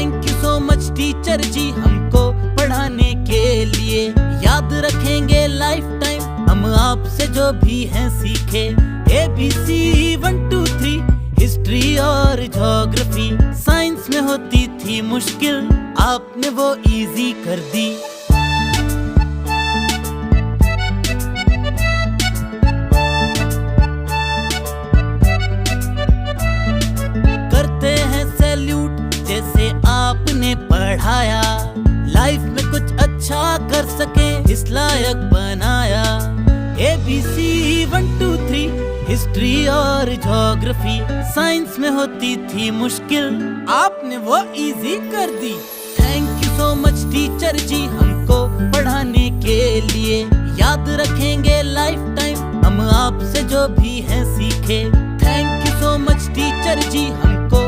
Thank you so much teacher ji हमको पढ़ाने के लिए। याद रखेंगे लाइफ टाइम हम आपसे जो भी हैं सीखे। ABC 1 2 3 हिस्ट्री और ज्योग्राफी साइंस में होती थी मुश्किल, आपने वो इजी कर दी। करते हैं सैल्यूट जैसे आपने पढ़ाया, लाइफ में कुछ अच्छा कर सके इस लायक बनाया। ABC 1 2 3 हिस्ट्री और ज्योग्राफी साइंस में होती थी मुश्किल, आपने वो इजी कर दी। Thank you so much teacher ji हमको पढ़ाने के लिए। याद रखेंगे लाइफ टाइम हम आपसे जो भी हैं सीखे। Thank you so much teacher ji हमको